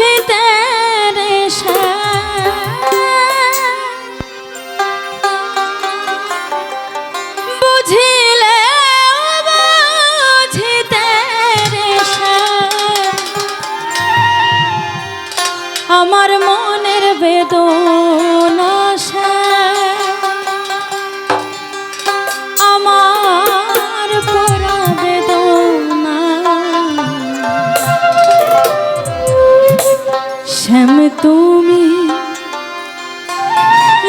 বুঝিতে রে বুঝিলে বুঝিতে রে আমার মনের বেদনা আমার পোড়া বেদনা শ্যাম তুমি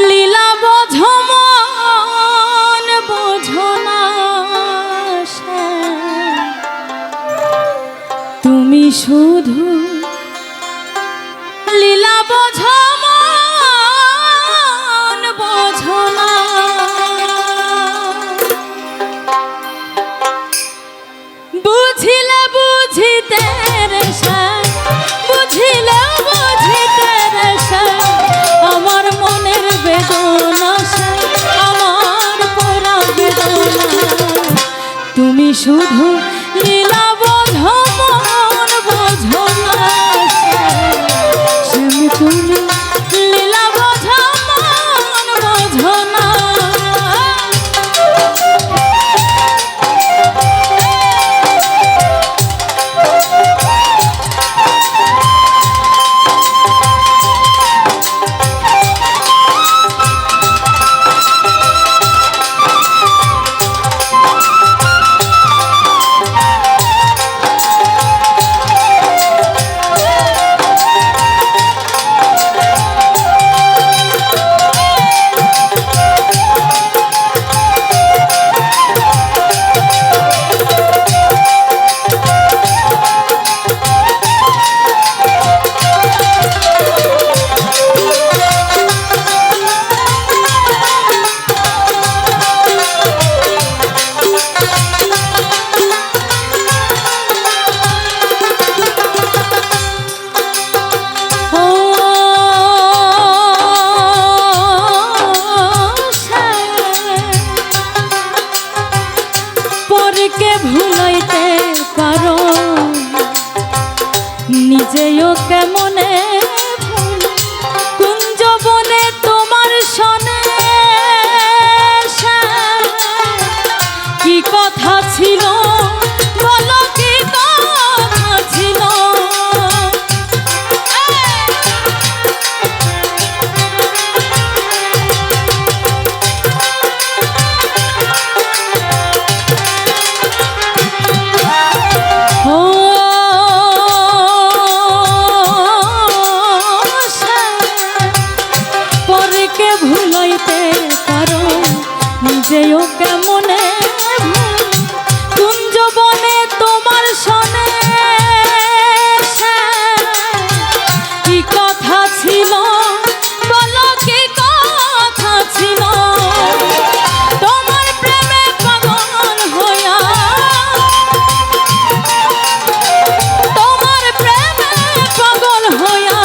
লীলা বোঝো মন বোঝো না তুমি শুধু লীলা বোঝো মন বোঝো না বুঝিলে বুঝিতে রে বুঝিলে বুঝিতে রে আমার মনের বেদনা আমার পোড়া বেদনা তুমি শুধু লীলা বোঝো মন বোঝো না তুমি লীলা বোঝো মন বোঝো না ভুলাইতে পারো নিজেও কেমনে কুঞ্জ বনে তোমার সনে কি কথা ছিল বলো কি কথা ছিল ভুলাইতে পারো নিজেও কেমনে কুঞ্জ বনে তোমার সনে কি কথা ছিল বলো কি কথা ছিল তোমার প্রেমে পাগল হইয়া তোমার প্রেমে পাগল হইয়া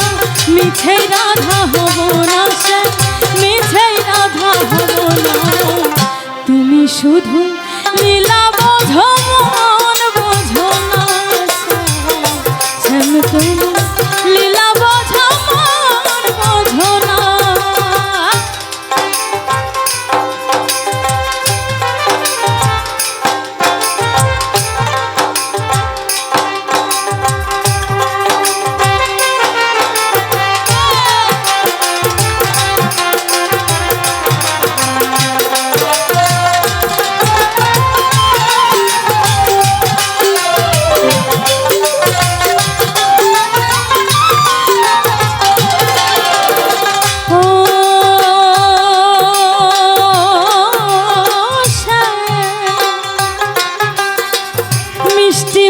মিছে রাধা হব না তুমি শুধু লীলা বোঝো মন বোঝো না শ্যাম তুমি লীলা বোঝো মন বোঝো না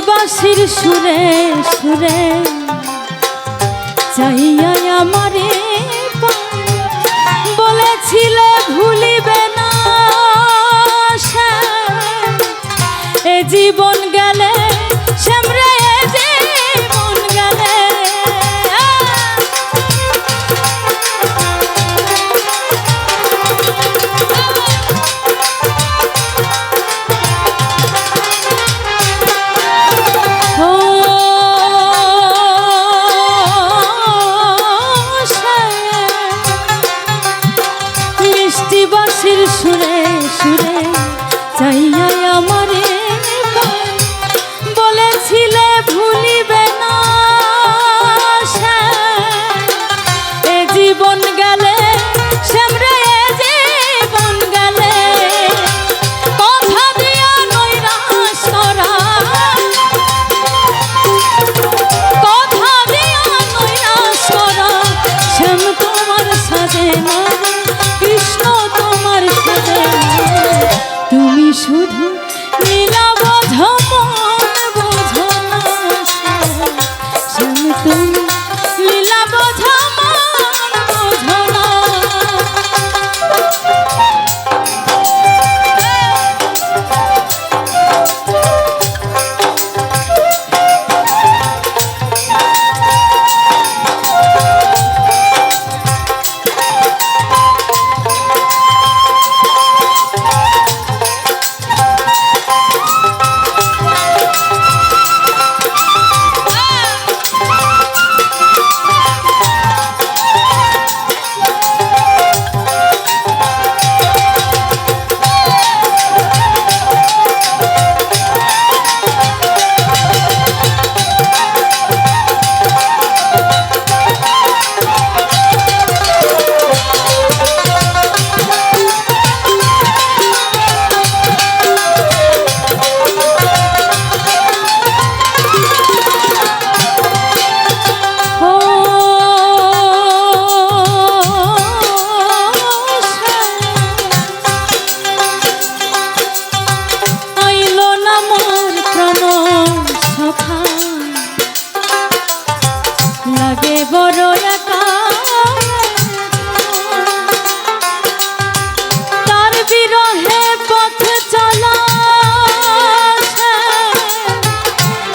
বাঁশির সুরে সুরে চাইয়া আমারে বলেছিলে ভুলিবে না এ জীবন গেলে শ্যামরে জীবন গেলে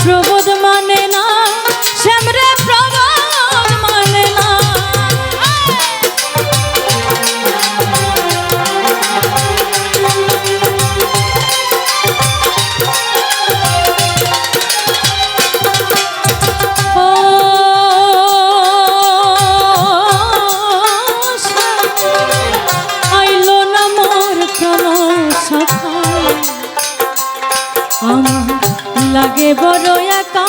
প্রবোধ মানে না শ্যামরে প্রবোধ মানে না আইলো না মোর প্রাণ সখা আমার লাগে বড় একা